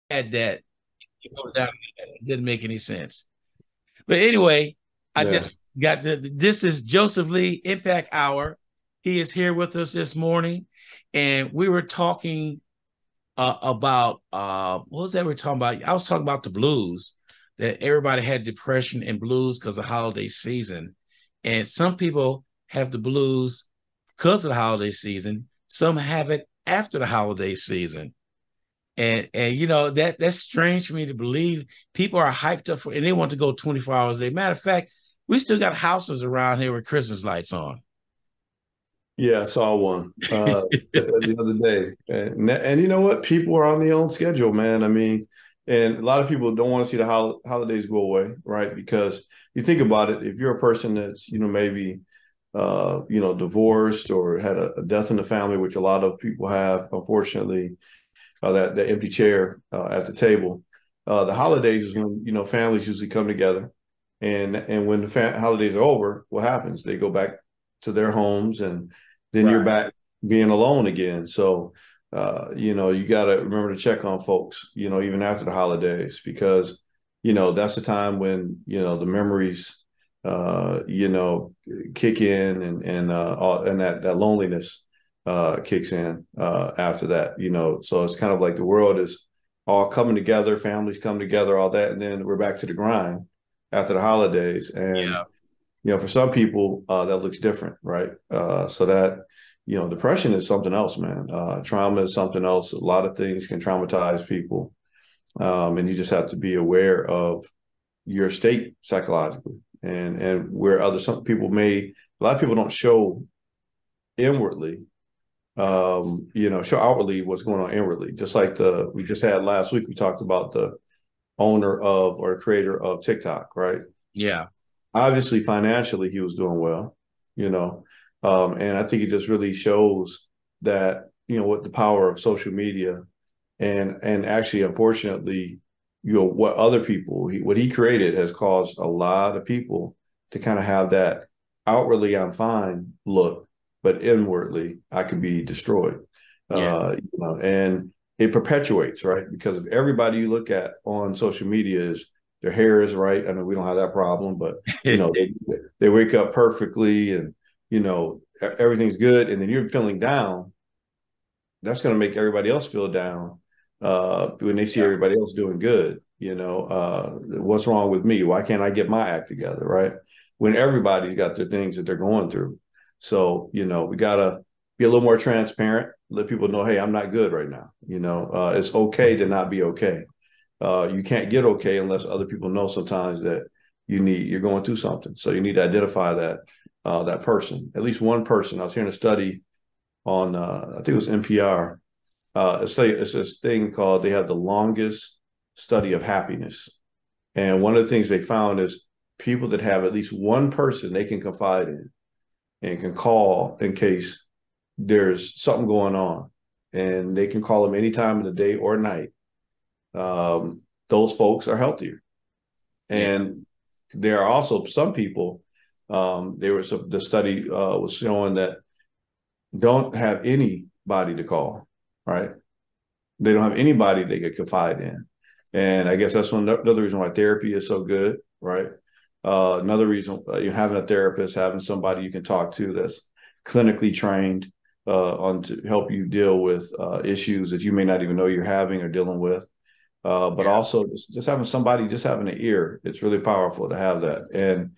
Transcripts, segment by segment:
had that. It goes down. It didn't make any sense. But anyway, I Yeah. just got this is Joseph Lee Impact Hour. He is here with us this morning, and we were talking about what was that we were talking about? I was talking about the blues, that everybody had depression and blues because of holiday season. And some people have the blues because of the holiday season. Some have it after the holiday season. And you know that's strange for me to believe. People are hyped up for and they want to go 24 hours a day. Matter of fact, we still got houses around here with Christmas lights on. Yeah, I saw one the other day, and you know what? People are on their own schedule, man. I mean, and a lot of people don't want to see the holidays go away, right? Because you think about it, if you're a person that's maybe divorced or had a death in the family, which a lot of people have, unfortunately, that empty chair at the table. The holidays is when families usually come together, and when the holidays are over, what happens? They go back to their homes, and then you're Right. back being alone again. So, you got to remember to check on folks, even after the holidays, because, that's the time when, the memories, kick in and that loneliness kicks in after that, So it's kind of like the world is all coming together, families come together, all that. And then we're back to the grind after the holidays. And Yeah. for some people, that looks different, right? So that, depression is something else, man. Trauma is something else. A lot of things can traumatize people. And you just have to be aware of your state psychologically and where some people a lot of people don't show inwardly, show outwardly what's going on inwardly. Just like we just had last week, we talked about the owner of or creator of TikTok, right? Yeah. Obviously financially he was doing well, you know and I think it just really shows that what the power of social media and actually unfortunately what other people what he created has caused a lot of people to kind of have that outwardly I'm fine look, but inwardly I could be destroyed. Yeah. And it perpetuates, right? Because if everybody you look at on social media is their hair is right. I know we don't have that problem, but they wake up perfectly and everything's good, and then you're feeling down. That's going to make everybody else feel down when they see Yeah. everybody else doing good. What's wrong with me? Why can't I get my act together, right? When everybody's got their things that they're going through. So we gotta be a little more transparent. Let people know, hey, I'm not good right now. It's okay to not be okay. You can't get okay unless other people know sometimes that you're going through something. So you need to identify that person, at least one person. I was hearing a study on I think it was NPR. It's this thing called they have the longest study of happiness, and one of the things they found is people that have at least one person they can confide in and can call in case there's something going on, and they can call them any time of the day or night. Those folks are healthier. Yeah. And there are also some people. The study was showing that don't have anybody to call, right? They don't have anybody they could confide in, and I guess that's another reason why therapy is so good, right? Another reason you're having a therapist, having somebody you can talk to that's clinically trained on to help you deal with issues that you may not even know you're having or dealing with. But Yeah. also just having somebody, just having an ear, it's really powerful to have that. And,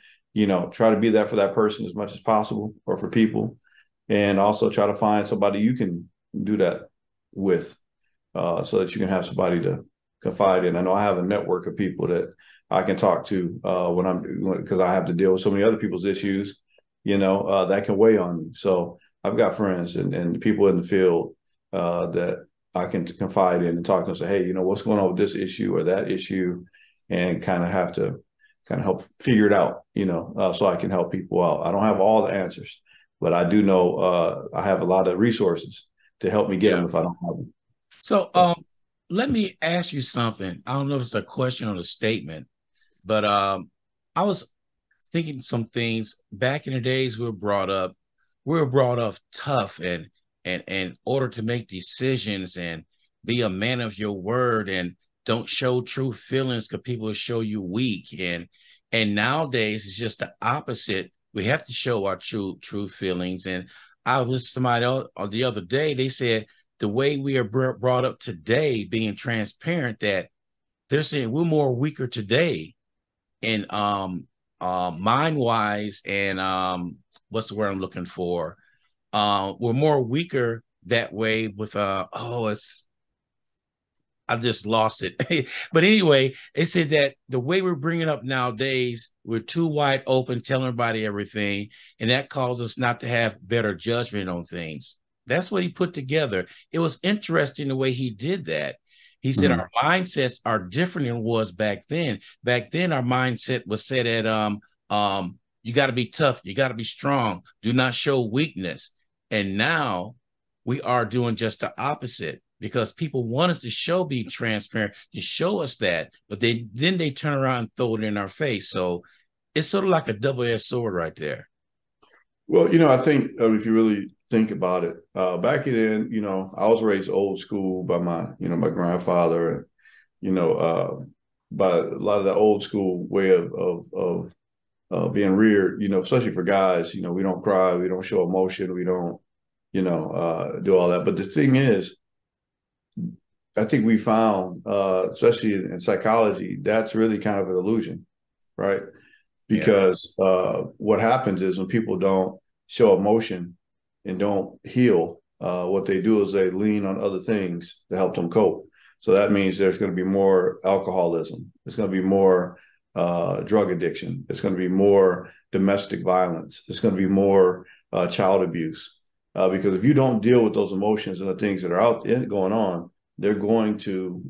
try to be that for that person as much as possible or for people. And also try to find somebody you can do that with so that you can have somebody to confide in. I know I have a network of people that I can talk to because I have to deal with so many other people's issues, that can weigh on me. So I've got friends and people in the field that I can confide in and talk to them and say, hey, what's going on with this issue or that issue, and kind of have to kind of help figure it out, so I can help people out. I don't have all the answers, but I do know I have a lot of resources to help me get Yeah. them if I don't have them. So So, let me ask you something. I don't know if it's a question or a statement, but I was thinking some things back in the days we were brought up tough and in order to make decisions and be a man of your word and don't show true feelings because people will show you weak. And nowadays it's just the opposite. We have to show our true feelings. And I was with somebody else the other day. They said the way we are brought up today, being transparent, that they're saying we're more weaker today, and mind wise, and what's the word I'm looking for? We're more weaker that way with it's I just lost it. But anyway, they said that the way we're bringing up nowadays, we're too wide open, telling everybody everything, and that causes us not to have better judgment on things. That's what he put together. It was interesting the way he did that. He said Mm. our mindsets are different than it was back then. Back then, our mindset was set at you got to be tough, you got to be strong, do not show weakness. And now we are doing just the opposite, because people want us to be transparent, to show us that, but they turn around and throw it in our face. So it's sort of like a double-edged sword right there. Well, I think if you really think about it, back then, I was raised old school by my grandfather, and by a lot of the old school way of being reared. Especially for guys. We don't cry, we don't show emotion, we don't, do all that. But the thing is, I think we found, especially in psychology, that's really kind of an illusion, right? Because what happens is when people don't show emotion and don't heal, what they do is they lean on other things to help them cope. So that means there's going to be more alcoholism. There's going to be more drug addiction. It's going to be more domestic violence. It's going to be more child abuse. Because if you don't deal with those emotions and the things that are going on, they're going to,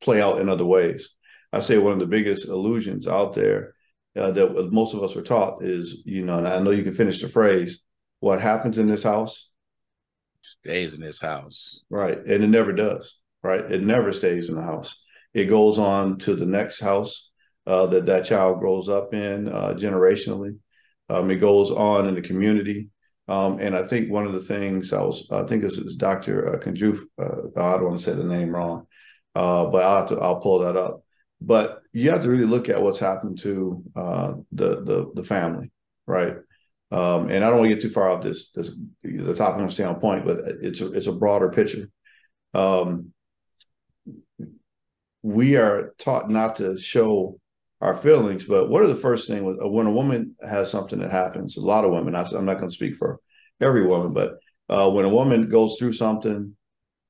play out in other ways. I say one of the biggest illusions out there that most of us were taught is, and I know you can finish the phrase, what happens in this house stays in this house. Right. And it never does. Right. It never stays in the house. It goes on to the next house that child grows up in generationally. It goes on in the community. And I think one of the things I think this is Dr. Kanjuf. I don't want to say the name wrong, but I'll pull that up. But you have to really look at what's happened to the family, right? And I don't want to get too far off the topic. I'm going to stay on point, but it's a broader picture. We are taught not to show our feelings, but what are the first thing when a woman has something that happens? A lot of women. I'm not going to speak for every woman, but when a woman goes through something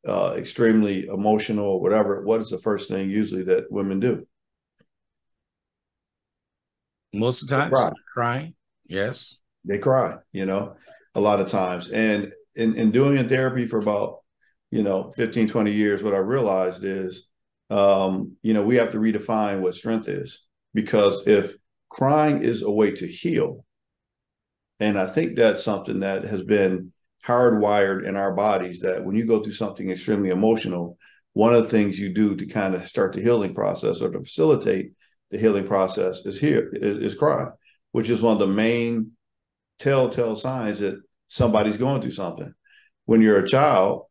extremely emotional or whatever, what is the first thing usually that women do? Most of the time, crying. Yes. They cry, a lot of times. And in doing in therapy for about, 15, 20 years, what I realized is, we have to redefine what strength is. Because if crying is a way to heal, and I think that's something that has been hardwired in our bodies, that when you go through something extremely emotional, one of the things you do to kind of start the healing process or to facilitate the healing process is cry, which is one of the main telltale signs that somebody's going through something. When you're a child,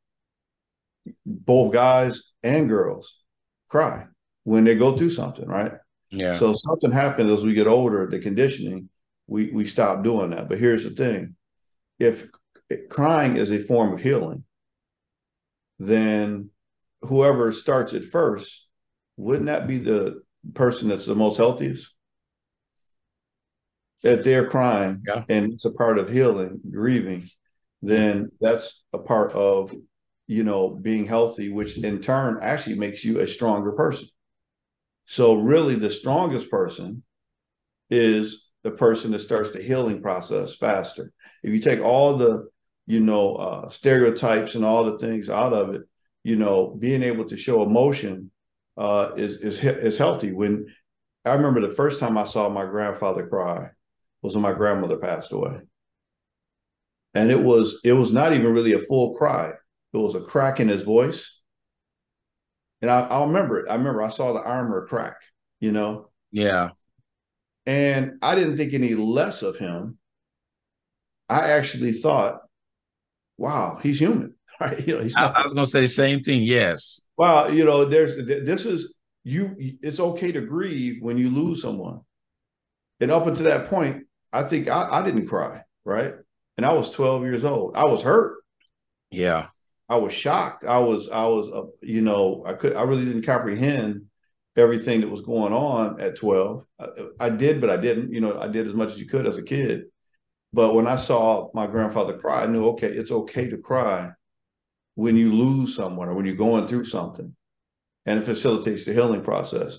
both guys and girls cry when they go through something, right? Yeah. So something happens as we get older, the conditioning, we stop doing that. But here's the thing. If crying is a form of healing, then whoever starts it first, wouldn't that be the person that's the most healthiest? If they're crying and it's a part of healing, grieving, then that's a part of, being healthy, which in turn actually makes you a stronger person. So really the strongest person is the person that starts the healing process faster. If you take all the, stereotypes and all the things out of it, being able to show emotion is healthy. When I remember the first time I saw my grandfather cry was when my grandmother passed away. And it was not even really a full cry. It was a crack in his voice. And I'll remember it. I remember I saw the armor crack, Yeah. And I didn't think any less of him. I actually thought, wow, he's human. right? You know, he's I not. was gonna say the same thing. Yes. Well, you know, this is you. It's okay to grieve when you lose someone, and up until that point, I think I didn't cry, right? And I was 12 years old. I was hurt. Yeah. I was shocked. You know, I really didn't comprehend everything that was going on at 12. I did, but I didn't. You know, I did as much as you could as a kid. But when I saw my grandfather cry, I knew, okay, it's okay to cry when you lose someone or when you're going through something, and it facilitates the healing process.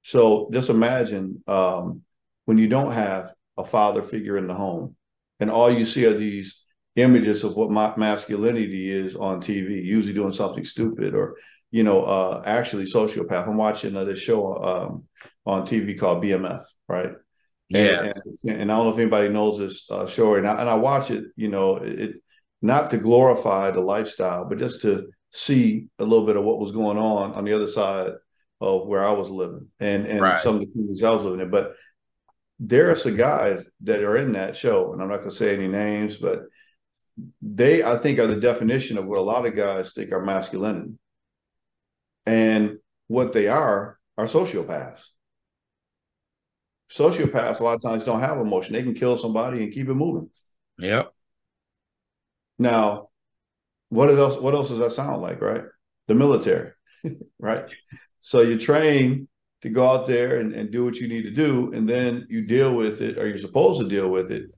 So just imagine when you don't have a father figure in the home, and all you see are these images of what masculinity is on TV, usually doing something stupid or, you know, actually sociopath. I'm watching this show on TV called BMF, right? Yes. And I don't know if anybody knows this show, and I watch it, you know, not to glorify the lifestyle, but just to see a little bit of what was going on the other side of where I was living and Right. some of the communities I was living in. But there are some guys that are in that show, and I'm not going to say any names, but they, I think, are the definition of what a lot of guys think are masculinity. And what they are sociopaths. Sociopaths a lot of times don't have emotion. They can kill somebody and keep it moving. Yep. Now, what else does that sound like, right? The military, right? So you train to go out there and do what you need to do, and then you deal with it, or you're supposed to deal with it,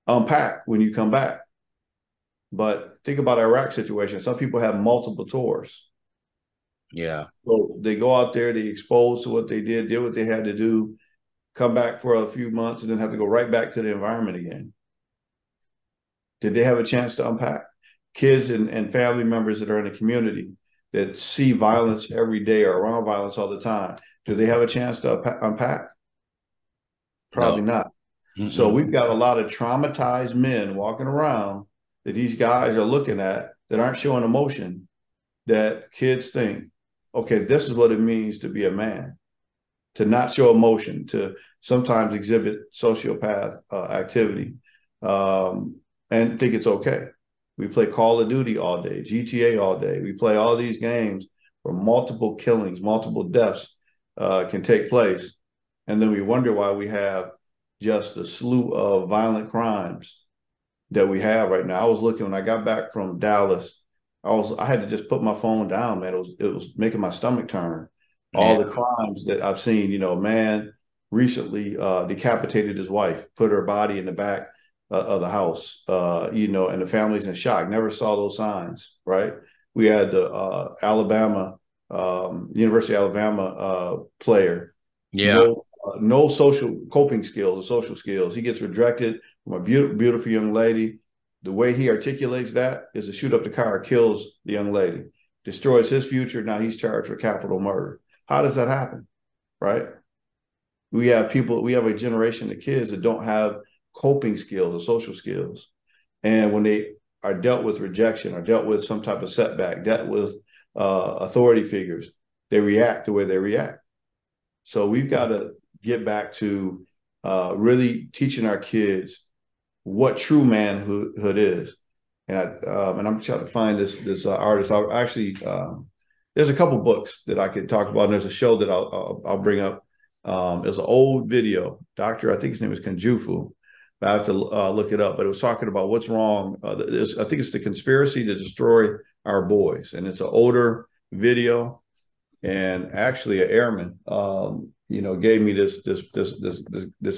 unpack when you come back. But think about Iraq situation. Some people have multiple tours. Yeah. So they go out there, they expose to what they did what they had to do, come back for a few months, and then have to go right back to the environment again. Did they have a chance to unpack? Kids and family members that are in the community that see violence every day or around violence all the time, do they have a chance to unpack? No. Probably not. So Mm-mm. we've got a lot of traumatized men walking around that these guys are looking at that aren't showing emotion, that kids think, okay, this is what it means to be a man, to not show emotion, to sometimes exhibit sociopath activity, and think it's okay. We play Call of Duty all day, GTA all day. We play all these games where multiple killings, multiple deaths can take place. And then we wonder why we have just a slew of violent crimes that we have right now. I was looking when I got back from Dallas. I had to just put my phone down, man. It was making my stomach turn. Yeah. All the crimes that I've seen, you know, a man recently decapitated his wife, put her body in the back of the house, you know, and the family's in shock. Never saw those signs, right? We had the Alabama, University of Alabama player, Yeah. no social coping skills or social skills. He gets rejected from a beautiful young lady. The way he articulates that is to shoot up the car, kills the young lady, destroys his future. Now he's charged with capital murder. How does that happen? Right? We have a generation of kids that don't have coping skills or social skills. And when they are dealt with rejection or dealt with some type of setback, dealt with authority figures, they react the way they react. So we've got to get back to really teaching our kids what true manhood is. And I'm trying to find this artist. I'll actually there's a couple books that I could talk about, and there's a show that I'll bring up. It's an old video. Doctor, I think his name is Kanjufu. I have to look it up, but it was talking about what's wrong. I think it's the conspiracy to destroy our boys, and it's an older video. And actually, an airman, you know, gave me this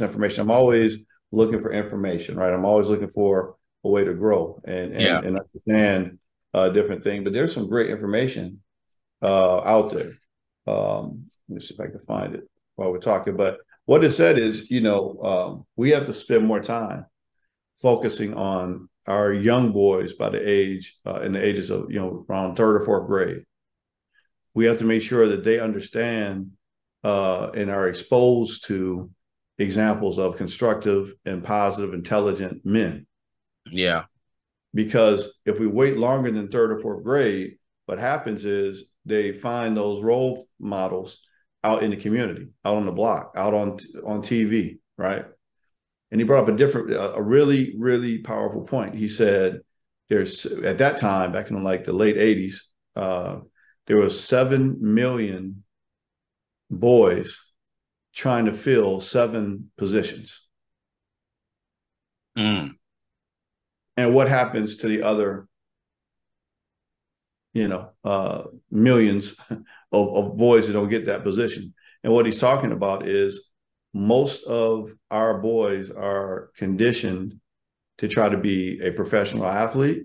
information. I'm always looking for information, right? I'm always looking for a way to grow Yeah. and understand different things. But there's some great information out there. Let me see if I can find it while we're talking. But what it said is, you know, we have to spend more time focusing on our young boys by the age in the ages of, you know, around third or fourth grade. We have to make sure that they understand and are exposed to examples of constructive and positive, intelligent men. Yeah. Because if we wait longer than third or fourth grade, what happens is they find those role models out in the community, out on the block, out on TV, right? And he brought up a really, really powerful point. He said, there's at that time, back in like the late 80s, there was 7 million boys trying to fill 7 positions. Mm. And what happens to the other, millions of boys that don't get that position? And what he's talking about is most of our boys are conditioned to try to be a professional athlete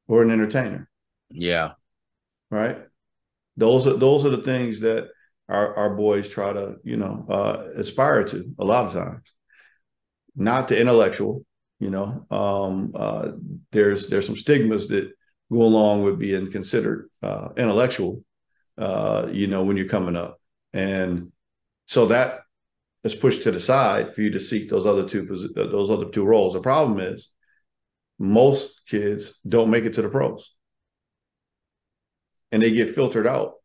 or an entertainer. Yeah. Right. Those are the things that our boys try to, aspire to a lot of times. Not the intellectual, you know. There's some stigmas that go along with being considered intellectual, when you're coming up. And so that is pushed to the side for you to seek those other two roles. The problem is most kids don't make it to the pros, and they get filtered out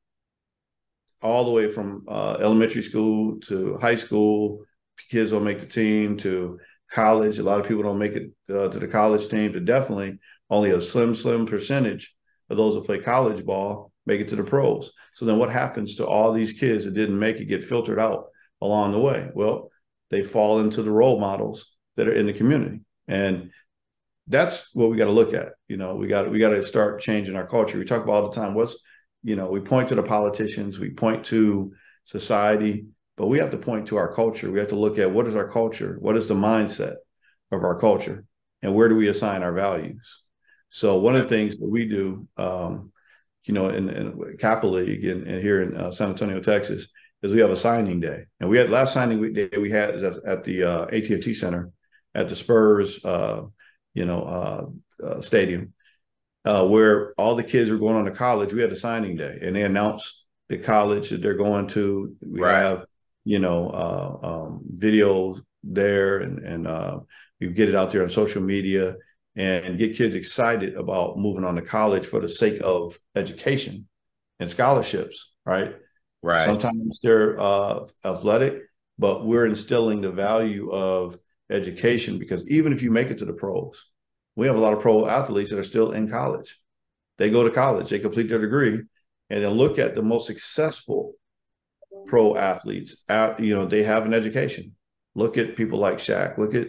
all the way from elementary school to high school. Kids don't make the team to college. A lot of people don't make it to the college team. To definitely only a slim percentage of those that play college ball make it to the pros. So then what happens to all these kids that didn't make it, get filtered out along the way? Well, they fall into the role models that are in the community. And that's what we got to look at. We got to start changing our culture. We talk about all the time, we point to the politicians, we point to society, but we have to point to our culture. We have to look at what is our culture? What is the mindset of our culture? And where do we assign our values? So one of the things that we do, in Capital League and here in San Antonio, Texas, is we have a signing day. And we had last signing day we had at the AT&T Center at the Spurs, stadium, where all the kids were going on to college. We had a signing day, and they announced the college that they're going to. We have, videos there, and we get it out there on social media and get kids excited about moving on to college for the sake of education and scholarships, right? Right. Sometimes they're athletic, but we're instilling the value of education, because even if you make it to the pros, we have a lot of pro athletes that are still in college. They go to college, they complete their degree, and then look at the most successful pro athletes. They have an education. Look at people like Shaq. Look at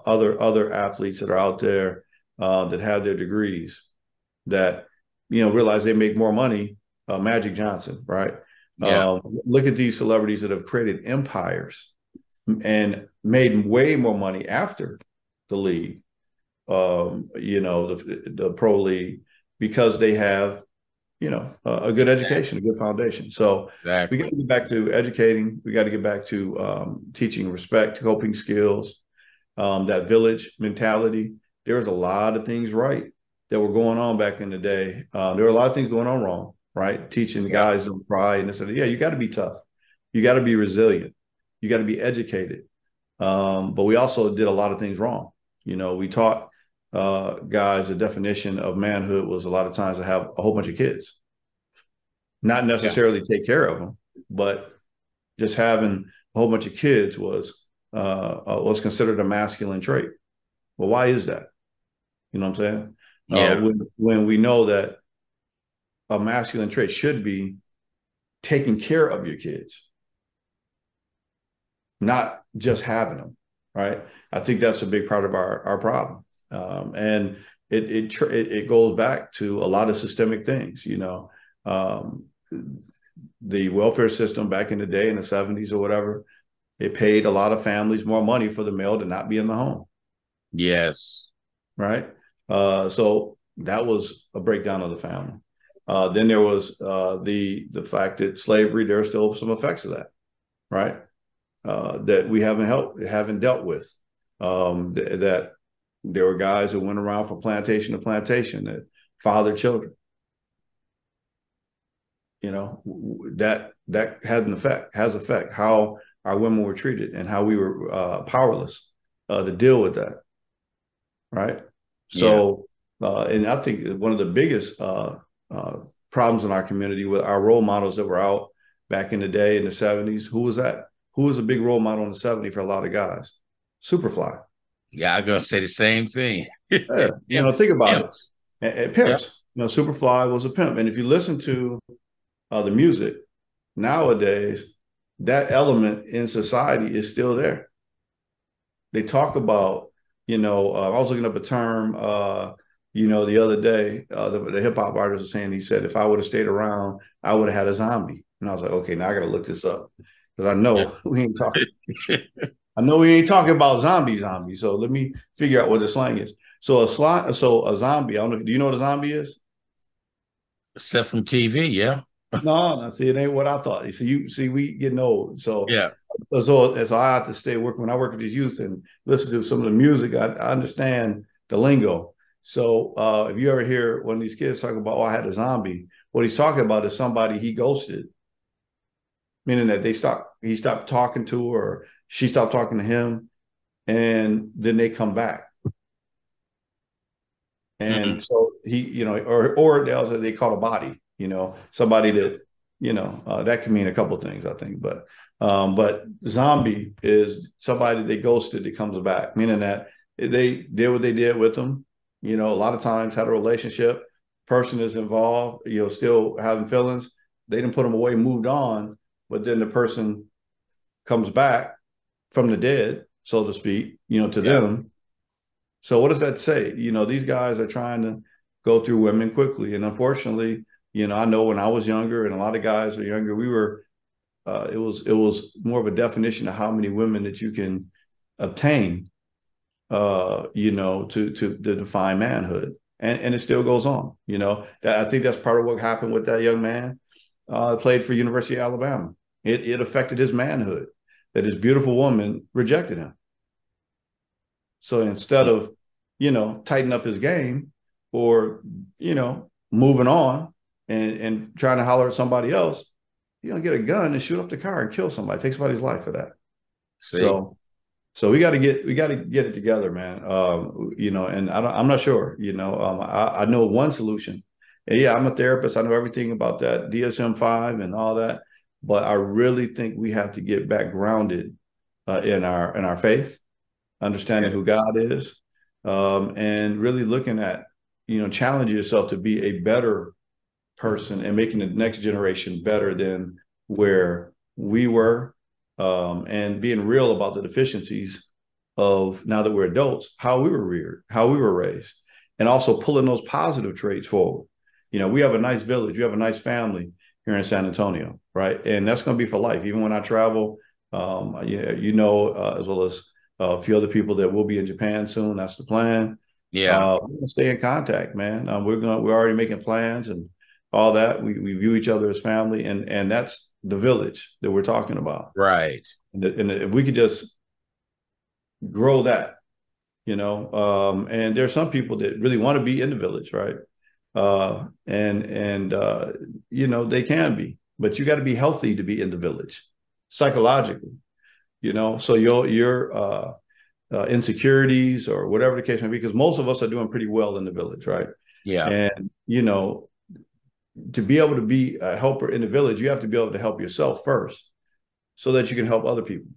other athletes that are out there that have their degrees that realize they make more money. Magic Johnson, right? Yeah. Look at these celebrities that have created empires and made way more money after the league, the pro league, because they have, a good education, a good foundation. So Exactly. we got to get back to educating. We got to get back to teaching respect, coping skills, that village mentality. There was a lot of things right that were going on back in the day. There were a lot of things going on wrong, right? Teaching guys don't cry and this and that. Yeah, you got to be tough. You got to be resilient. You got to be educated. But we also did a lot of things wrong. We taught guys the definition of manhood was a lot of times to have a whole bunch of kids, not necessarily take care of them, but just having a whole bunch of kids was considered a masculine trait. Well, why is that? You know what I'm saying? Yeah. When we know that a masculine trait should be taking care of your kids, not just having them, right? I think that's a big part of our problem. And it goes back to a lot of systemic things, the welfare system back in the day in the 70s or whatever, it paid a lot of families more money for the male to not be in the home. Yes. Right. So that was a breakdown of the family. Then there was the fact that slavery, there are still some effects of that, right? That we haven't dealt with. That there were guys who went around from plantation to plantation that fathered children. That has effect how our women were treated and how we were powerless to deal with that, right? So, and I think one of the biggest problems in our community with our role models that were out back in the day in the 70s, who was that? Who was a big role model in the 70s for a lot of guys? Superfly. Yeah, I'm gonna say the same thing. Yeah, Imp, think about it. imps. Yeah. Pimps. Superfly was a pimp, and if you listen to the music nowadays, that element in society is still there. They talk about, I was looking up a term, the other day, the hip hop artist was saying, he said, if I would have stayed around, I would have had a zombie. And I was like, okay, now I got to look this up because I Yeah. know we ain't talking. I know we ain't talking about zombie. So let me figure out what the slang is. So a zombie. I don't know. Do you know what a zombie is? Except from TV, yeah. No, no. See, it ain't what I thought. See, we getting old. Yeah. So I have to stay work when I work with these youth and listen to some of the music. I understand the lingo. So if you ever hear one of these kids talking about, "Oh, I had a zombie," what he's talking about is somebody he ghosted, meaning that he stopped talking to her, or she stopped talking to him, and then they come back. Mm-hmm. And so he, or they call a body, somebody that, that can mean a couple of things, I think. But zombie is somebody they ghosted that comes back, meaning that they did what they did with them. A lot of times had a relationship, person is involved, still having feelings. They didn't put them away, moved on, but then the person comes back from the dead, so to speak, to Yeah. them. So what does that say? These guys are trying to go through women quickly. And unfortunately, I know when I was younger and a lot of guys are younger, we were it was more of a definition of how many women that you can obtain to define manhood. And it still goes on. I think that's part of what happened with that young man played for University of Alabama. It affected his manhood that his beautiful woman rejected him. So instead of, tighten up his game or, moving on and trying to holler at somebody else, you're gonna get a gun and shoot up the car and kill somebody, take somebody's life for that. See. So we got to get it together, man. And I'm not sure. I know one solution. And yeah, I'm a therapist. I know everything about that DSM-5 and all that, but I really think we have to get back grounded in our faith, understanding Yeah. who God is, and really looking at, challenging yourself to be a better person and making the next generation better than where we were, and being real about the deficiencies of now that we're adults, how we were reared, how we were raised, and also pulling those positive traits forward. We have a nice village, we have a nice family here in San Antonio, right? And that's going to be for life. Even when I travel, as well as a few other people that will be in Japan soon. That's the plan. Yeah. We're gonna stay in contact, man. We're already making plans and all that. We view each other as family, and that's the village that we're talking about. Right. And if we could just grow that, and there are some people that really want to be in the village, right? They can be, but you got to be healthy to be in the village psychologically. So your insecurities or whatever the case may be, because most of us are doing pretty well in the village, right? Yeah. And to be able to be a helper in the village, you have to be able to help yourself first so that you can help other people,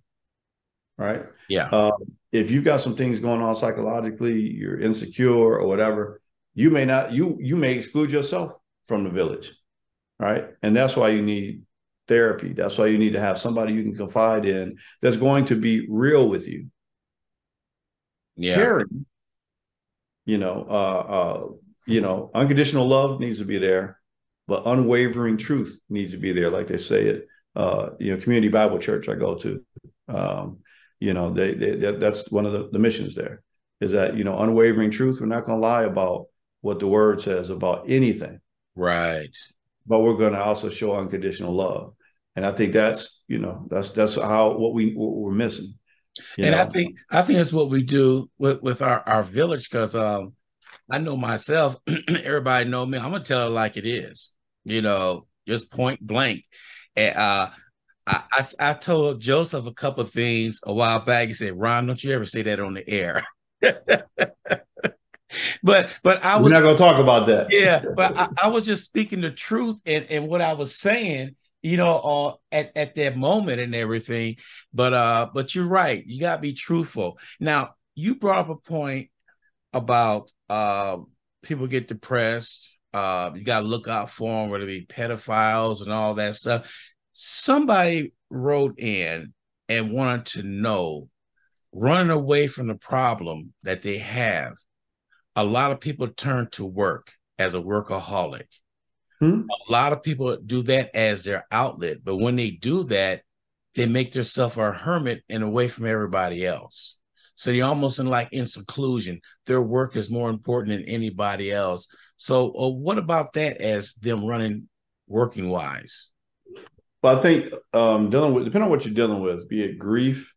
right? Yeah. If you've got some things going on psychologically, you're insecure or whatever, you may exclude yourself from the village, right? And that's why you need therapy. That's why you need to have somebody you can confide in that's going to be real with you. Yeah. Caring, unconditional love needs to be there, but unwavering truth needs to be there, like they say it. Community Bible church I go to, that's one of the missions there, is that unwavering truth. We're not going to lie about what the word says about anything, Right. but we're going to also show unconditional love. And I think that's how what we're missing. And I think it's what we do with our village, because I know myself, everybody know me. I'm gonna tell it like it is, just point blank. And I told Joseph a couple of things a while back. He said, "Ron, don't you ever say that on the air." but I We're was not going to talk about that. Yeah, but I was just speaking the truth and what I was saying, at that moment and everything. But you're right. You gotta be truthful. Now, you brought up a point about people get depressed. You got to look out for them, whether it be pedophiles and all that stuff. Somebody wrote in and wanted to know, running away from the problem that they have, a lot of people turn to work as a workaholic. Hmm? A lot of people do that as their outlet, but when they do that, they make themselves a hermit and away from everybody else. So you're almost in seclusion. Their work is more important than anybody else. So what about that as them running working wise? But I think dealing with, depending on what you're dealing with, be it grief.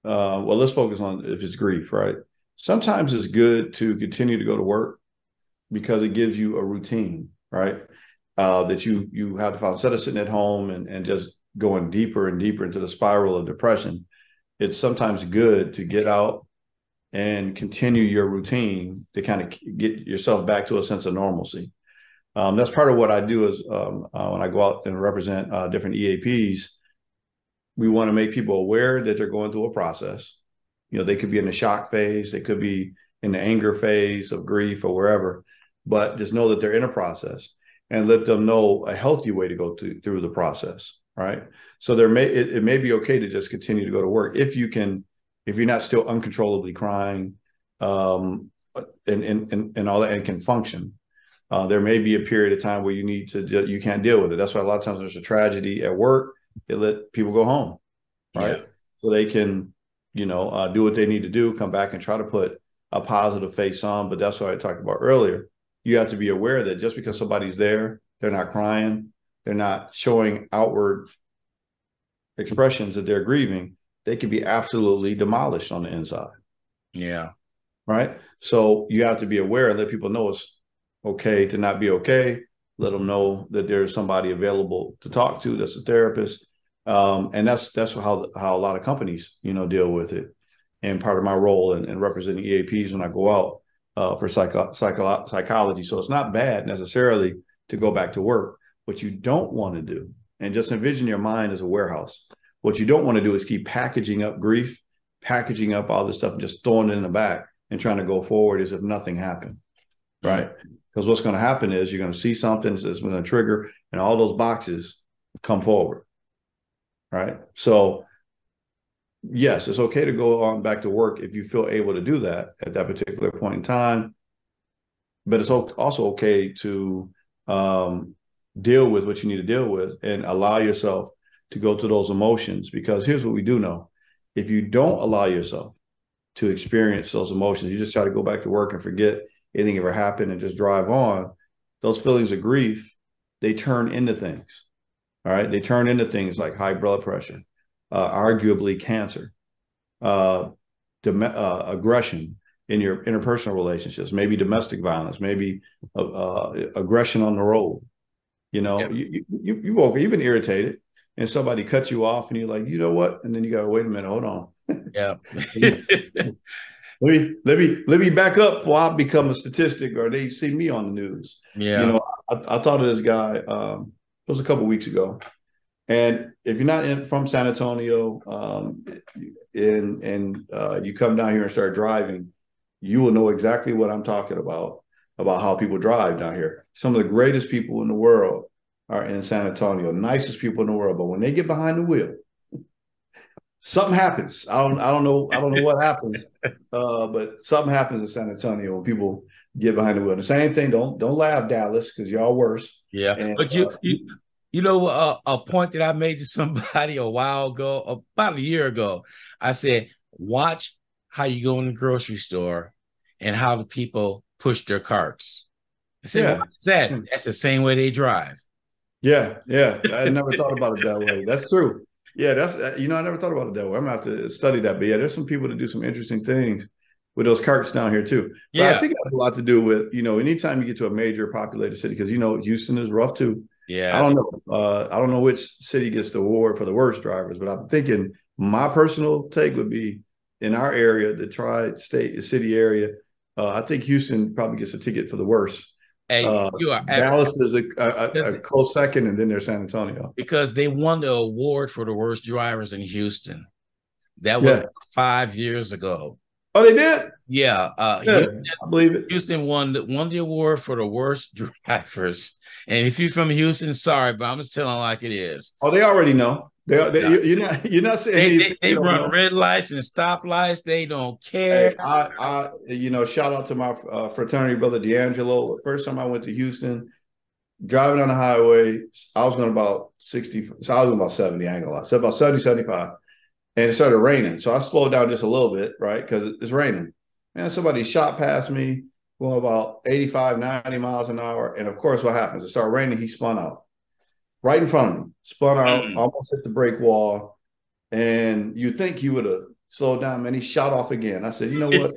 Well, let's focus on if it's grief, right? Sometimes it's good to continue to go to work because it gives you a routine, right? That you have to follow. Instead of sitting at home and just going deeper and deeper into the spiral of depression, it's sometimes good to get out and continue your routine to kind of get yourself back to a sense of normalcy. That's part of what I do is when I go out and represent different EAPs, we want to make people aware that they're going through a process. You know, they could be in the shock phase, they could be in the anger phase of grief or wherever, but just know that they're in a process and let them know a healthy way to go through the process, right? So it may be okay to just continue to go to work if you can, if you're not still uncontrollably crying and all that and can function. There may be a period of time where you can't deal with it. That's why a lot of times there's a tragedy at work. They let people go home, right? Yeah. So they can, do what they need to do, come back and try to put a positive face on. But that's what I talked about earlier. You have to be aware that just because somebody's there, they're not crying, they're not showing outward expressions that they're grieving, they can be absolutely demolished on the inside. Yeah. Right. So you have to be aware and let people know it's okay to not be okay. Let them know that there's somebody available to talk to that's a therapist. And that's how a lot of companies, deal with it. And part of my role in representing EAPs when I go out for psychology. So it's not bad necessarily to go back to work. What you don't want to do, and just envision your mind as a warehouse. What you don't want to do is keep packaging up grief, packaging up all this stuff, and just throwing it in the back and trying to go forward as if nothing happened, right? Because what's going to happen is you're going to see something that's going to trigger, and all those boxes come forward, right? So yes, it's okay to go on back to work if you feel able to do that at that particular point in time, but it's also okay to deal with what you need to deal with and allow yourself to go through those emotions. Because here's what we do know: if you don't allow yourself to experience those emotions, you just try to go back to work and forget anything ever happened and just drive on, those feelings of grief, they turn into things. All right. They turn into things like high blood pressure, arguably cancer, aggression in your interpersonal relationships, maybe domestic violence, maybe aggression on the road. Yeah. You've been irritated and somebody cut you off and you're like, you know what? And then you got to wait a minute, hold on. Yeah. let me back up before I become a statistic or they see me on the news. Yeah. I thought of this guy. It was a couple of weeks ago, and if you're not from San Antonio, and you come down here and start driving, you will know exactly what I'm talking about how people drive down here. Some of the greatest people in the world are in San Antonio, nicest people in the world, but when they get behind the wheel, something happens. I don't know what happens, but something happens in San Antonio when people get behind the wheel. The same thing. Don't laugh, Dallas, because y'all worse. Yeah. And But a point that I made to somebody a while ago, about a year ago, I said, watch how you go in the grocery store and how the people push their carts. I said, yeah, what is that? That's the same way they drive. yeah. I never thought about it that way. That's true. Yeah, that's I never thought about it that way. I'm gonna have to study that. But yeah, there's some people that do some interesting things with those carts down here too. But I Yeah. think it has a lot to do with, anytime you get to a major populated city, because Houston is rough too. I Yeah. don't know. I don't know which city gets the award for the worst drivers, but I'm thinking my personal take would be in our area, the tri-state city area. I think Houston probably gets a ticket for the worst. Hey, you are Dallas is a close second, and then there's San Antonio. because they won the award for the worst drivers in Houston. That was Yeah, 5 years ago. Oh, they did? Yeah, Good. I believe it. Houston won the award for the worst drivers. And if you're from Houston, sorry, but I'm just telling like it is. Oh, they already know. Yeah. You're not saying They, anything they you they don't run know. red lights and stop lights. They don't care. Hey, shout out to my fraternity brother D'Angelo. First time I went to Houston, driving on the highway, I was going about 60, so I was going about 70, I ain't gonna lie. So about 70, 75. And it started raining. So I slowed down just a little bit, right? Because it's raining. And somebody shot past me going about 85, 90 miles an hour. And of course, what happens? It started raining. He spun out right in front of me, spun out, Mm. almost hit the brake wall. And you'd think he would have slowed down, man. He shot off again. I said, you know what?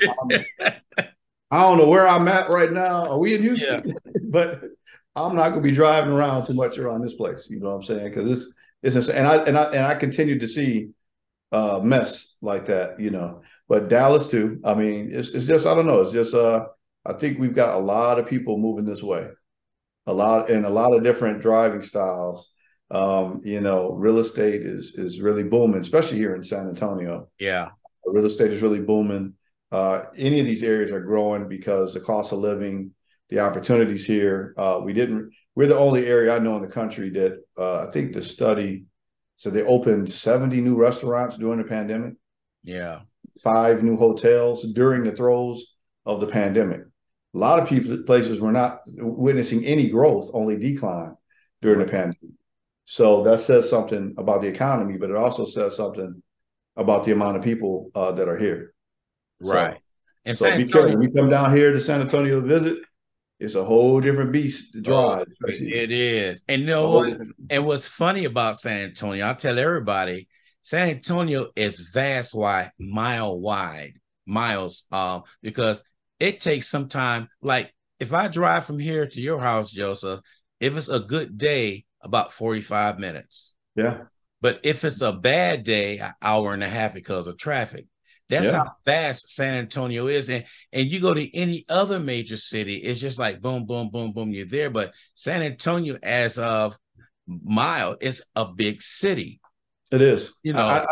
I don't know where I'm at right now. Are we in Yeah, Houston? But I'm not going to be driving around too much around this place. You know what I'm saying? Because this is insane. And I continue to see mess like that. But Dallas too. I mean, it's just I don't know. It's just I think we've got a lot of people moving this way, a lot of different driving styles. Real estate is really booming, especially here in San Antonio. yeah, Real estate is really booming. Any of these areas are growing because the cost of living, the opportunities here. We're the only area I know in the country that I think the study, so they opened 70 new restaurants during the pandemic, yeah. 5 new hotels during the throes of the pandemic. A lot of places were not witnessing any growth, only decline during the Right. pandemic. So that says something about the economy, but it also says something about the amount of people that are here. Right. So, And so San be careful Antonio, when you come down here to San Antonio to visit. It's a whole different beast to oh, drive, especially it is. And you a know whole what? different. And what's funny about San Antonio, I tell everybody, San Antonio is vast wide, mile wide, miles, because it takes some time. Like if I drive from here to your house, Joseph, if it's a good day, about 45 minutes. Yeah, But if it's a bad day, an hour and a half because of traffic. That's how yeah, vast San Antonio is. And you go to any other major city, it's just like boom, boom, boom, boom, you're there. But San Antonio, as of mile, is a big city. it is. You know,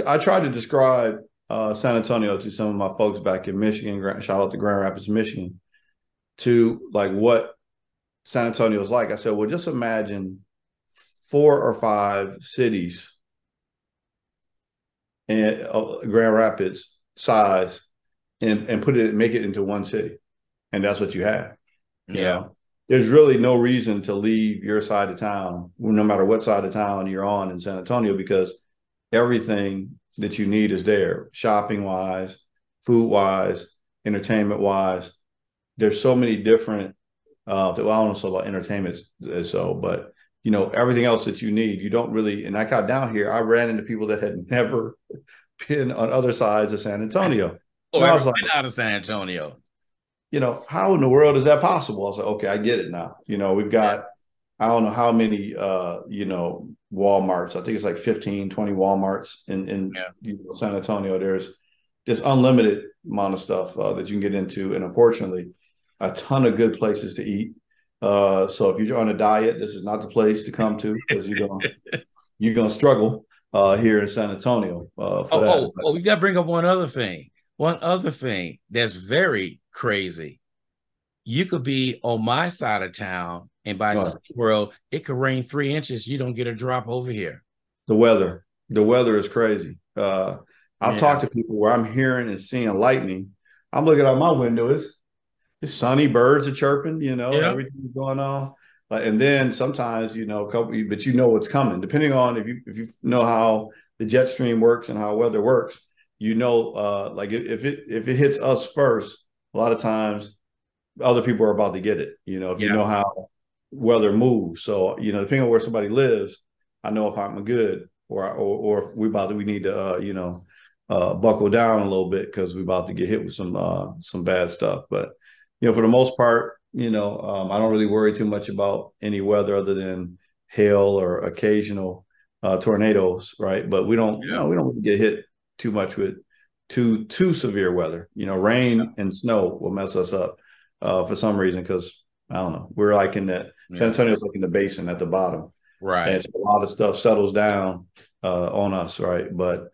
I try to describe San Antonio to some of my folks back in Michigan. Shout out to Grand Rapids, Michigan, to like what San Antonio is like. I said, well, just imagine 4 or 5 cities in Grand Rapids size, and make it into one city, and that's what you have. You yeah, know, there's really no reason to leave your side of town, no matter what side of town you're on in San Antonio, because everything that you need is there, shopping wise, food wise, entertainment wise. There's so many different. Well, I don't know so about entertainment, but everything else that you need, you don't really. And I got down here, I ran into people that had never been on other sides of San Antonio, and or I ever was like, been out of San Antonio. how in the world is that possible? I was like, okay, I get it now. We've Yeah, got, I don't know how many, Walmarts. I think it's like 15, 20 Walmarts in yeah, San Antonio. There's just unlimited amount of stuff that you can get into. And unfortunately, a ton of good places to eat. So if you're on a diet, this is not the place to come to, because you're gonna struggle here in San Antonio for that. But we got to bring up one other thing. One other thing that's very crazy. You could be on my side of town, and by SeaWorld, it could rain 3 inches. You don't get a drop over here. the weather is crazy. I've Yeah, talked to people where I'm hearing and seeing lightning. I'm looking out my window. It's sunny, birds are chirping. yeah, Everything's going on. And then sometimes, but you know what's coming. Depending on if you know how the jet stream works and how weather works, like if it hits us first, a lot of times other people are about to get it. If you yeah, know how weather moves. So, depending on where somebody lives, I know if I'm good, or if we need to buckle down a little bit, because we're about to get hit with some bad stuff. But for the most part, I don't really worry too much about any weather other than hail or occasional tornadoes, right? But yeah, we don't really get hit too much with too severe weather. Rain and snow will mess us up for some reason, because I don't know, we're like in that San yeah. Antonio's like in the basin at the bottom, and Right. so a lot of stuff settles down on us, right? But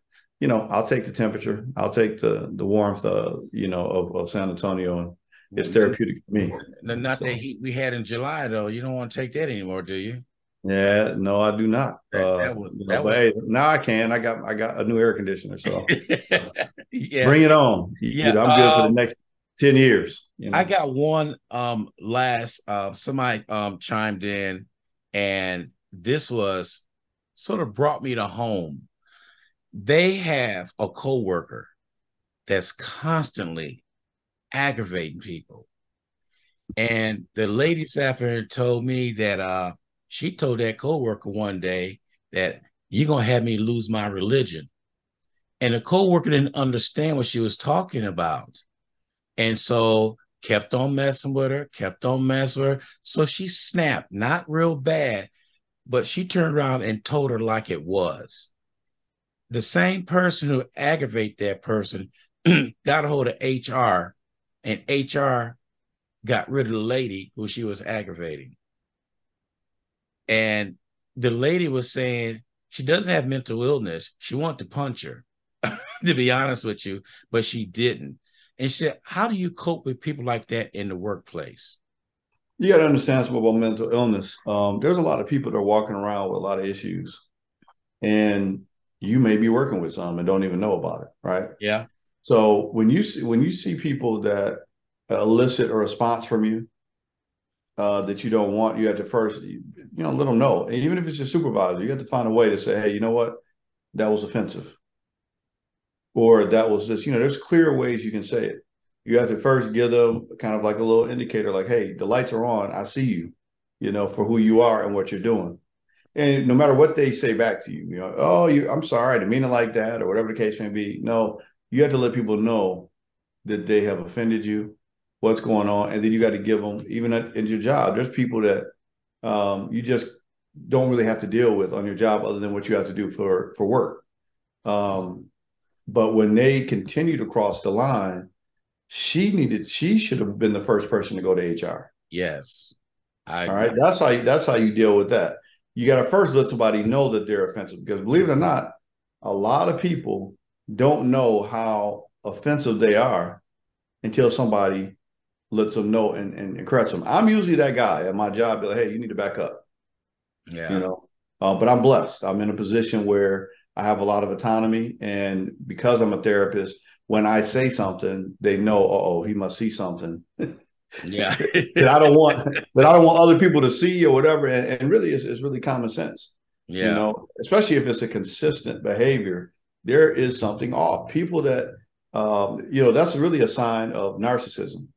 I'll take the temperature. I'll take the warmth, of San Antonio, and it's therapeutic for me. Not So that heat we had in July though. You don't want to take that anymore, do you? yeah, no, I do not. That But was hey, now I can. I got a new air conditioner, so yeah. bring it on. Yeah. I'm good for the next 10 years. I got one last somebody chimed in, and this was sort of brought me to home. They have a coworker that's constantly aggravating people. And the lady sat there and told me that she told that coworker one day that you're gonna have me lose my religion. And the coworker didn't understand what she was talking about. And so kept on messing with her, kept on messing with her. So she snapped, not real bad, but she turned around and told her like it was. The same person who aggravated that person got a hold of HR, and HR got rid of the lady who she was aggravating. And the lady was saying she doesn't have mental illness. She wanted to punch her, to be honest with you, but she didn't. And she said, how do you cope with people like that in the workplace? You got to understand something about mental illness. There's a lot of people that are walking around with a lot of issues, and you may be working with some and don't even know about it, right? Yeah. So when you see people that elicit a response from you that you don't want, you have to first, let them know. And even if it's your supervisor, you have to find a way to say, hey, you know what, that was offensive, or that was this. There's clear ways you can say it. You have to first give them kind of like a little indicator, like, hey, the lights are on. I see you, for who you are and what you're doing. And no matter what they say back to you, oh, I'm sorry, I didn't mean it like that, or whatever the case may be. No, you have to let people know that they have offended you, what's going on, and then you got to give them, even in your job. There's people that you just don't really have to deal with on your job, other than what you have to do for work. But when they continue to cross the line, she should have been the first person to go to HR. Yes. I All agree. right, that's how you deal with that. You got to first let somebody know that they're offensive, because believe it or not, a lot of people don't know how offensive they are until somebody lets them know and corrects them. I'm usually that guy at my job, be like, hey, you need to back up, Yeah. But I'm blessed. I'm in a position where I have a lot of autonomy, and because I'm a therapist, when I say something, they know, oh, he must see something Yeah. that I don't want other people to see or whatever. And really, it's really common sense, Yeah. especially if it's a consistent behavior. There is something off. People that, that's really a sign of narcissism.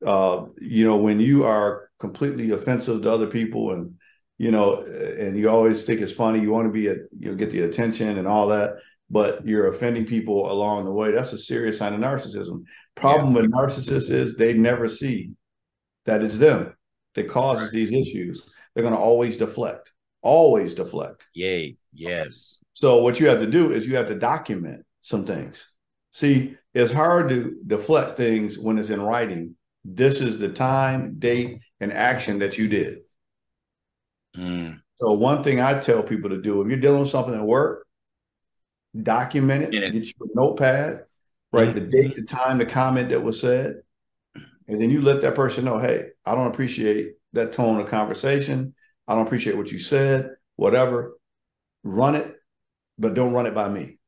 When you are completely offensive to other people, and you always think it's funny, you want to get the attention and all that, but you're offending people along the way. That's a serious sign of narcissism. Yeah. Problem with narcissists is they never see that it's them that causes these issues. They're going to always deflect. Yay. Yes. So what you have to do is you have to document some things. See, it's hard to deflect things when it's in writing. This is the time, date, and action that you did. Mm. So one thing I tell people to do, if you're dealing with something at work, document it, Yeah. get you a notepad, write the date, the time, the comment that was said, and then you let that person know, hey, I don't appreciate that tone of conversation. I don't appreciate what you said, whatever. Run it, but don't run it by me.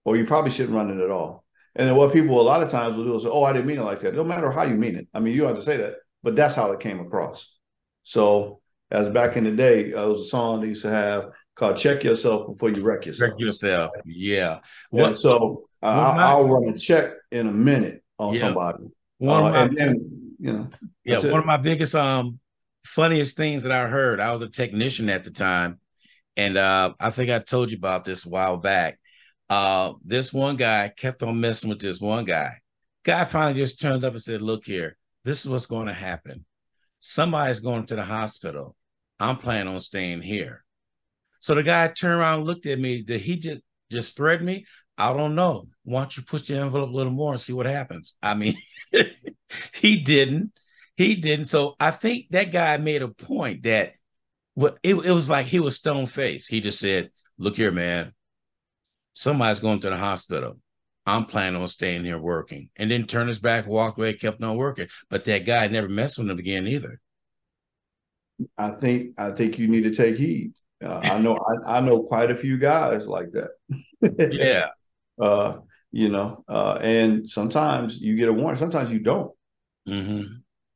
Or you probably shouldn't run it at all. And then what people a lot of times will do is say, oh, I didn't mean it like that. No matter how you mean it. I mean, you don't have to say that, but that's how it came across. So as back in the day, it was a song they used to have called Check Yourself Before You Wreck Wreck Yourself. yourself. Yeah. And What so one of my I'll run a check in a minute on yeah, somebody. one of my And then, yeah, that's one it. of my biggest funniest things that I heard. I was a technician at the time, and I think I told you about this a while back. This one guy kept on messing with this one guy. Guy finally just turned up and said, look here, this is what's going to happen. Somebody's going to the hospital. I'm planning on staying here. So the guy turned around and looked at me. Did he just threaten me? I don't know. Why don't you push the envelope a little more and see what happens? I mean, he didn't. He didn't. So I think that guy made a point that it was like he was stone faced. He just said, look here, man. Somebody's going to the hospital. I'm planning on staying here working. And then turned his back, walked away, kept on working. But that guy never messed with him again either. I think you need to take heed. I know quite a few guys like that. Yeah. uh, and sometimes you get a warning, sometimes you don't. Mm-hmm.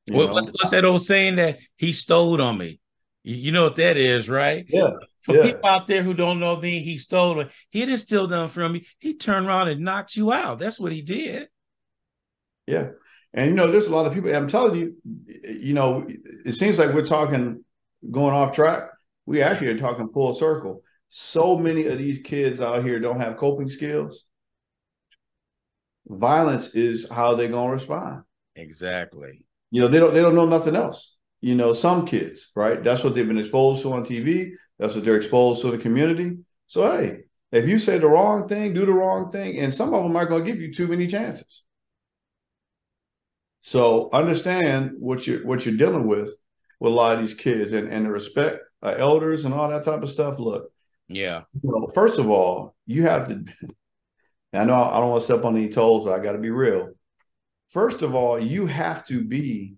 You know, What's that old saying that he stole on me? You know what that is, right? yeah, For yeah, people out there who don't know me, he stole it. He didn't steal them from you. He turned around and knocked you out. That's what he did. yeah. And there's a lot of people. I'm telling you, it seems like we're talking going off track. We actually are talking full circle. So many of these kids out here don't have coping skills. Violence is how they're gonna respond. Exactly. They don't know nothing else. Some kids, right? That's what they've been exposed to on TV. That's what they're exposed to in the community. So hey, if you say the wrong thing, do the wrong thing, and some of them aren't going to give you too many chances. So understand what you're dealing with a lot of these kids, and the respect elders and all that type of stuff. Look, Yeah. first of all, you have to. I know I don't want to step on any toes, but I got to be real. First of all, you have to be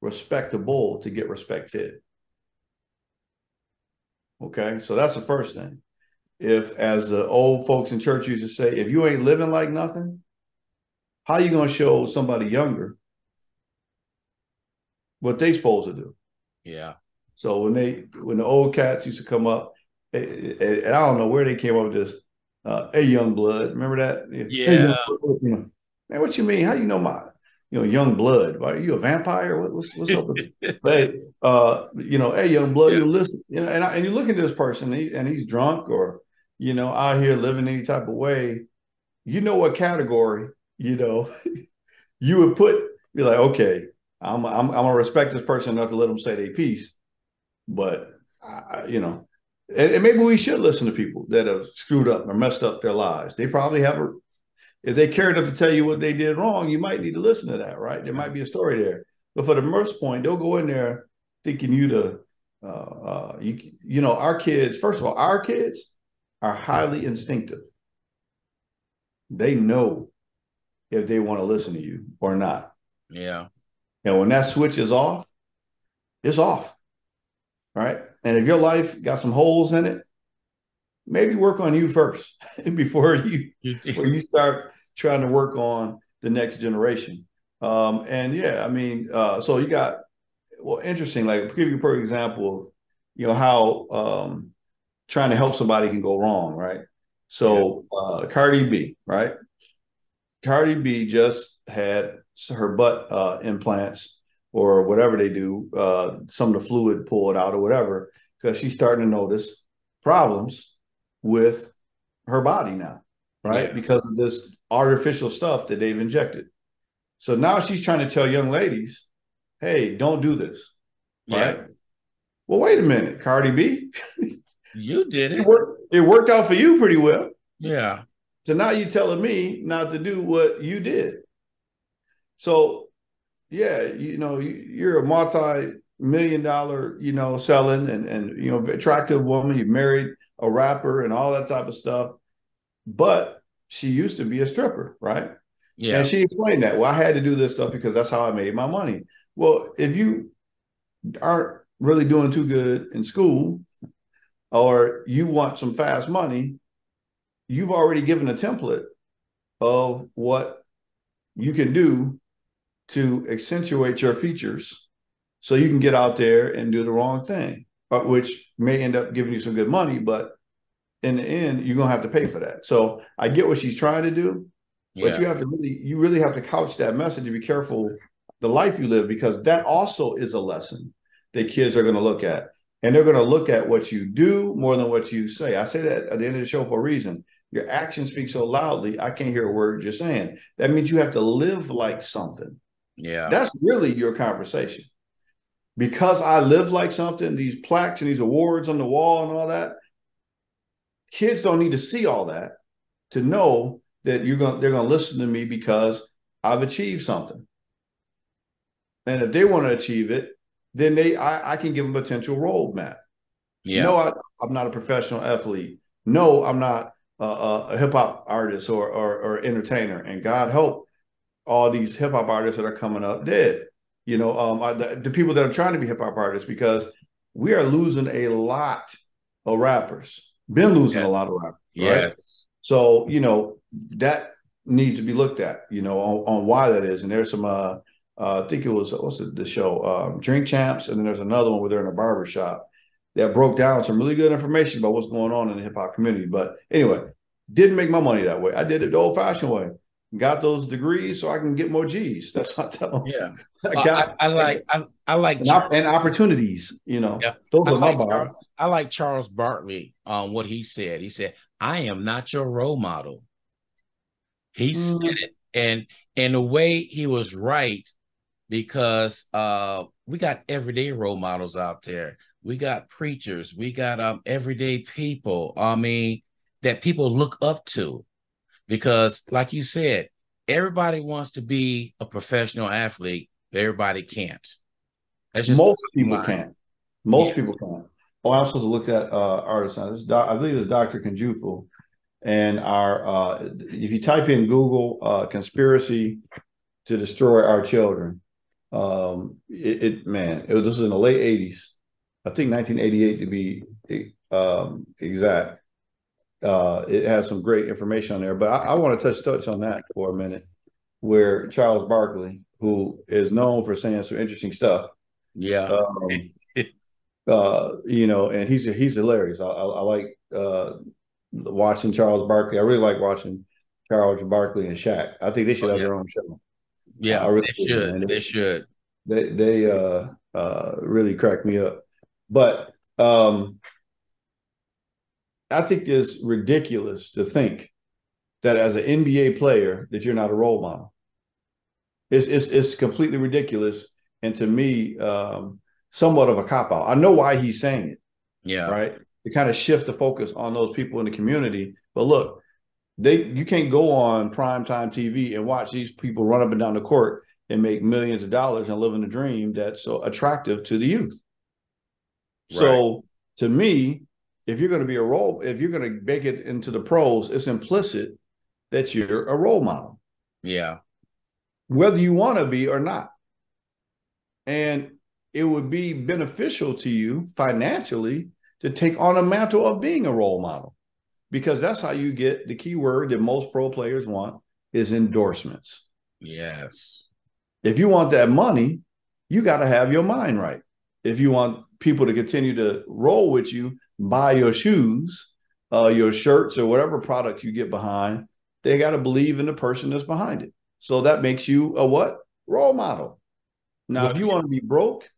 respectable to get respected. Okay, so that's the first thing. If, as the old folks in church used to say, if you ain't living like nothing, how you gonna show somebody younger what they supposed to do? Yeah. So when the old cats used to come up, and I don't know where they came up with this, hey young blood, remember that? Hey Yeah. young blood, man, what you mean? How you know my, young blood? Why, are you a vampire? What's up with? Hey, hey young blood, Yeah. listen, and you look at this person, and he's drunk or out here living any type of way. What category you would be like, okay, I'm gonna respect this person enough to let them say their piece. But and maybe we should listen to people that have screwed up or messed up their lives. They probably have if they cared enough to tell you what they did wrong, you might need to listen to that, right? There might be a story there. But for the most point, they'll go in there thinking our kids, first of all, our kids are highly instinctive. They know if they want to listen to you or not. Yeah. And when that switch is off, it's off. Right. And if your life got some holes in it, maybe work on you first before you start trying to work on the next generation. And yeah, I mean, so you got, well, interesting, like I'll give you a perfect example of, how trying to help somebody can go wrong, right? Yeah. So Cardi B, right? Cardi B just had her butt implants or whatever they do, some of the fluid pulled out or whatever, because she's starting to notice problems with her body now, right? Yeah. Because of this artificial stuff that they've injected. So now she's trying to tell young ladies, hey, don't do this, Yeah. right? Well, wait a minute, Cardi B. You did it. It worked out for you pretty well. Yeah. So now you're telling me not to do what you did. So yeah, you're a multi-million dollar, selling and attractive woman. You married a rapper and all that type of stuff. But she used to be a stripper, right? And Yeah. she explained that. Well, I had to do this stuff because that's how I made my money. Well, if you aren't really doing too good in school or you want some fast money, you've already given a template of what you can do to accentuate your features so you can get out there and do the wrong thing, which may end up giving you some good money, but in the end, you're gonna have to pay for that. So I get what she's trying to do, but Yeah. you really have to couch that message and be careful the life you live, because that also is a lesson that kids are gonna look at. And they're gonna look at what you do more than what you say. I say that at the end of the show for a reason. Your actions speak so loudly, I can't hear a word you're saying. That means you have to live like something. Yeah. That's really your conversation. Because I live like something, these plaques and these awards on the wall and all that, kids don't need to see all that to know that they're gonna listen to me because I've achieved something. And if they want to achieve it, then I can give them a potential roadmap. Yeah. No, I'm not a professional athlete. No, I'm not a hip hop artist or entertainer, and God help all these hip hop artists that are coming up dead. The people that are trying to be hip hop artists, because we are losing a lot of rappers. Been losing Yeah. a lot of rappers, right? Yes. So that needs to be looked at, on why that is. And there's some, I think it was what's the show, Drink Champs, and then there's another one where they're in a barber shop that broke down some really good information about what's going on in the hip hop community. But anyway, didn't make my money that way. I did it the old fashioned way. Got those degrees so I can get more G's. That's what I tell them. Yeah. I got I like and opportunities. yeah. Those are my bars. I like Charles Barkley on what he said. He said, "I am not your role model." He said it, and in a way, he was right because we got everyday role models out there. We got preachers. We got everyday people. I mean, that people look up to because, like you said, everybody wants to be a professional athlete. But everybody can't. That's just the Most people line. can't. Yeah. Most people can't. Oh, I'm supposed to look at artists. I believe it's Dr. Kanjufu. And if you type in Google conspiracy to destroy our children, this was in the late 80s. I think 1988 to be exact. It has some great information on there, but I want to touch on that for a minute, where Charles Barkley, who is known for saying some interesting stuff, Yeah. and he's hilarious. I like watching Charles Barkley. I really like watching Charles Barkley and Shaq. I think they should have their own show. Yeah, I really they should. do, man. They should. They really crack me up. But I think it's ridiculous to think that as an NBA player that you're not a role model. It's completely ridiculous, and to me, somewhat of a cop out. I know why he's saying it, Yeah. right? To kind of shift the focus on those people in the community. But look, you can't go on primetime TV and watch these people run up and down the court and make millions of dollars and live in a dream that's so attractive to the youth. Right. So to me, if you're going to make it into the pros, it's implicit that you're a role model. Yeah. Whether you want to be or not. And it would be beneficial to you financially to take on a mantle of being a role model, because that's how you get the key word that most pro players want is endorsements. Yes. If you want that money, you got to have your mind right. If you want people to continue to roll with you, buy your shoes, your shirts, or whatever product you get behind, they got to believe in the person that's behind it. So that makes you a what? Role model. Now, if you want to be broke,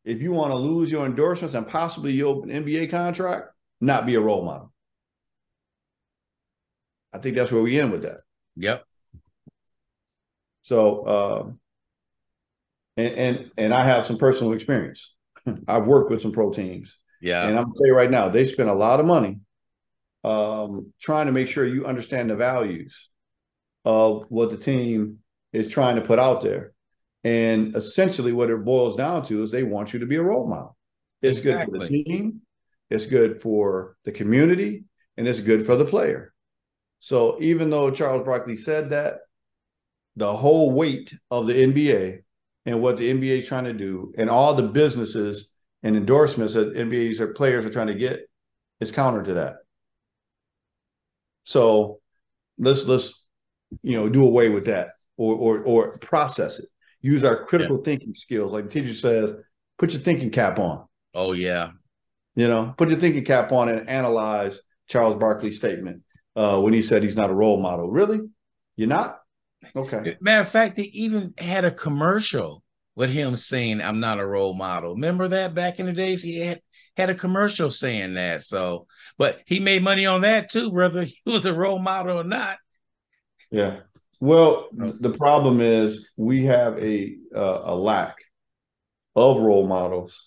if you want to lose your endorsements and possibly your NBA contract, not be a role model. I think that's where we end with that. Yep. So, and I have some personal experience. I've worked with some pro teams. Yeah. And I'm gonna tell you right now, they spend a lot of money trying to make sure you understand the values of what the team is trying to put out there. And essentially what it boils down to is they want you to be a role model. It's good for the team, it's good for the community, and it's good for the player. So even though Charles Barkley said that, the whole weight of the NBA and what the NBA is trying to do and all the businesses and endorsements that NBA's or players are trying to get is counter to that. So let's do away with that or process it. Use our critical thinking skills. Like the teacher says, put your thinking cap on. Oh, yeah. Put your thinking cap on and analyze Charles Barkley's statement when he said he's not a role model. Really? You're not? Okay. Matter of fact, they even had a commercial with him saying, "I'm not a role model." Remember that back in the days? He had a commercial saying that. So, but he made money on that too, whether he was a role model or not. Yeah. Well, the problem is we have a lack of role models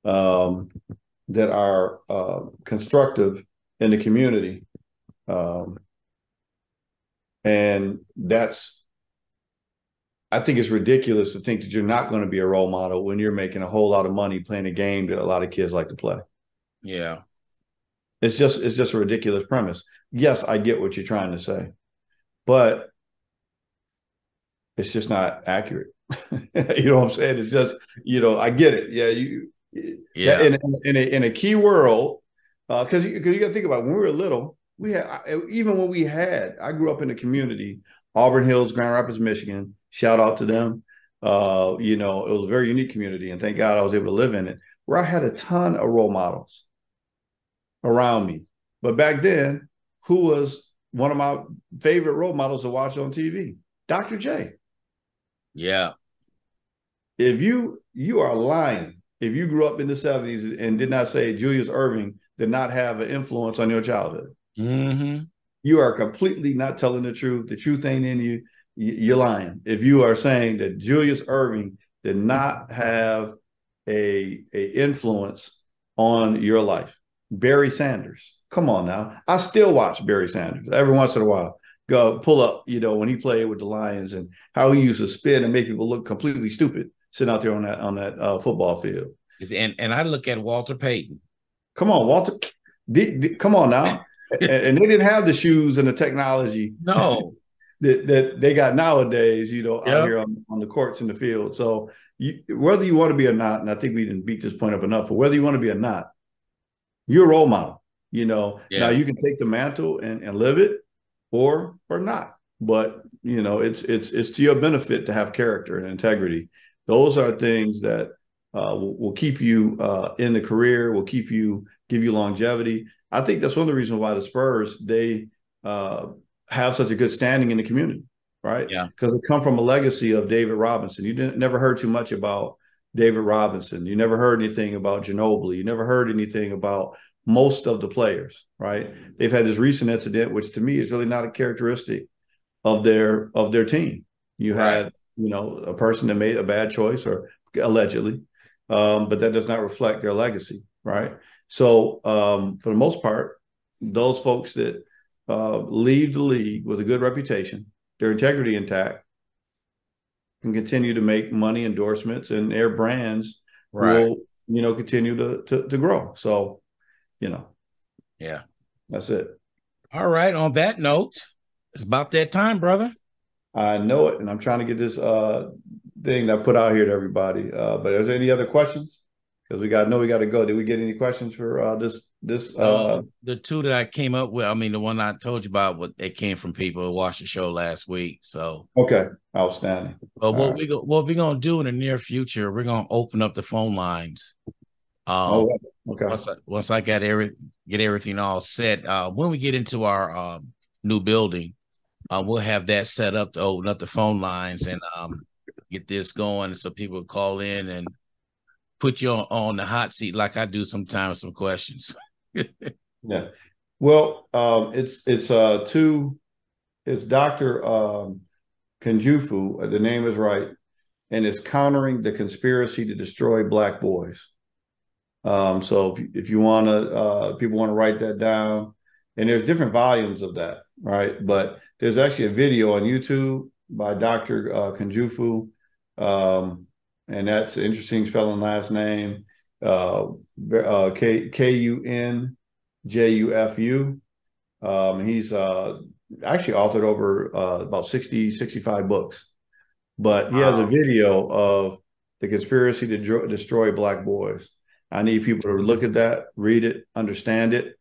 that are constructive in the community. And I think it's ridiculous to think that you're not going to be a role model when you're making a whole lot of money playing a game that a lot of kids like to play. Yeah. It's just a ridiculous premise. yes, I get what you're trying to say, but it's just not accurate. You know what I'm saying? It's just, I get it. Yeah, that Yeah. in a key world, because you got to think about it, when we were little, we had even when we had. I grew up in the community, Auburn Hills, Grand Rapids, Michigan. Shout out to them. It was a very unique community, and thank God I was able to live in it, where I had a ton of role models around me. But back then, who was one of my favorite role models to watch on TV? Dr. J. Yeah. If you are lying if you grew up in the 70s and did not say Julius Irving did not have an influence on your childhood. Mm-hmm. You are completely not telling the truth. The truth ain't in you. You're lying. If you are saying that Julius Irving did not have a influence on your life. Barry Sanders. Come on now. I still watch Barry Sanders every once in a while. Go pull up, when he played with the Lions and how he used to spin and make people look completely stupid sitting out there on that football field. And I look at Walter Payton. Come on, Walter. Come on now. And they didn't have the shoes and the technology No. that they got nowadays, out Yeah. here on the courts in the field. So whether you want to be or not, and I think we didn't beat this point up enough, but whether you want to be or not, you're a role model. Now Yeah. you can take the mantle and live it or not. But it's to your benefit to have character and integrity. Those are things that will keep you in the career, will give you longevity. I think that's one of the reasons why the Spurs they have such a good standing in the community, right? Yeah. Because they come from a legacy of David Robinson. Never heard too much about David Robinson. You never heard anything about Ginobili. You never heard anything about most of the players, right? They've had this recent incident, which to me is really not a characteristic of their team. You Right. had, a person that made a bad choice or allegedly, but that does not reflect their legacy, right? So for the most part, those folks that leave the league with a good reputation, their integrity intact, can continue to make money endorsements, and their brands Right. will, continue to grow. So, Yeah. that's it. All right. On that note, it's about that time, brother. I know it, and I'm trying to get this thing that I put out here to everybody. But is there any other questions? Because we got to go. Did we get any questions for this? The two that I came up with, I mean, the one I told you about, what they came from people who watched the show last week. So, Okay, outstanding. but All right. what we gonna do in the near future, we're gonna open up the phone lines. Um, Oh, okay. once I get everything all set, when we get into our new building, we'll have that set up to open up the phone lines and get this going, so people call in and put you on the hot seat like I do sometimes. Some questions. Yeah. Well, it's Dr. Kenjufu. The name is right, and it's countering the conspiracy to destroy Black boys. So if you want to, people want to write that down, and there's different volumes of that, right? But there's actually a video on YouTube by Dr. Kunjufu, and that's an interesting spelling last name, Kunjufu. He's actually authored over about 60, 65 books, but he has a video of the conspiracy to destroy Black boys. I need people to look at that, read it, understand it,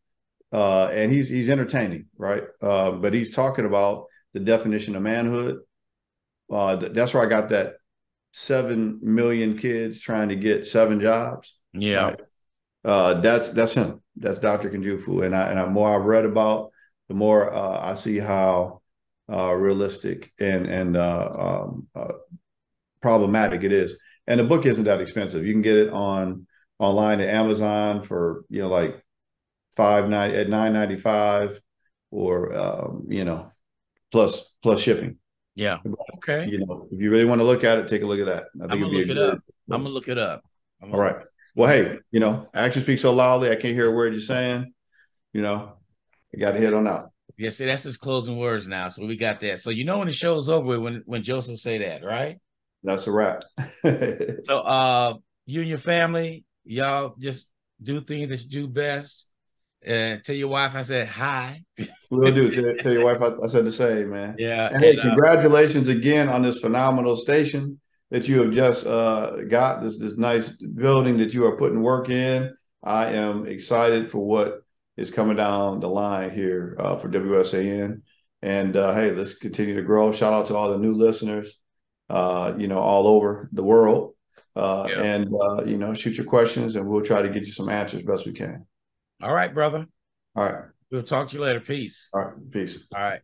and he's entertaining, right? But he's talking about the definition of manhood. That's where I got that 7 million kids trying to get 7 jobs, Yeah. right? That's him. That's Dr. Kunjufu, and the more I've read about, the more I see how realistic and problematic it is. And the book isn't that expensive. You can get it online at Amazon for like $9.95, or plus shipping. Yeah. Okay. If you really want to look at it, take a look at that. I I'm think gonna it'd be a look it up. good I'm gonna place. look it up. I'm All gonna, right. I'm Well, gonna, hey, action speaks so loudly I can't hear a word you're saying. I got to head on out. yeah, see, that's his closing words now. So we got that. So when the show's over, when Joseph say that, right? That's a wrap. So you and your family, y'all just do things that you do best. And tell your wife I said hi. Will do. Tell your wife I said the same, man. Yeah, And and hey, congratulations again on this phenomenal station that you have just got. This nice building that you are putting work in. I am excited for what is coming down the line here for WSAN. And hey, let's continue to grow. Shout out to all the new listeners, all over the world. yeah. And shoot your questions, and we'll try to get you some answers best we can. All right, brother. All right. We'll talk to you later. Peace. All right. Peace. All right.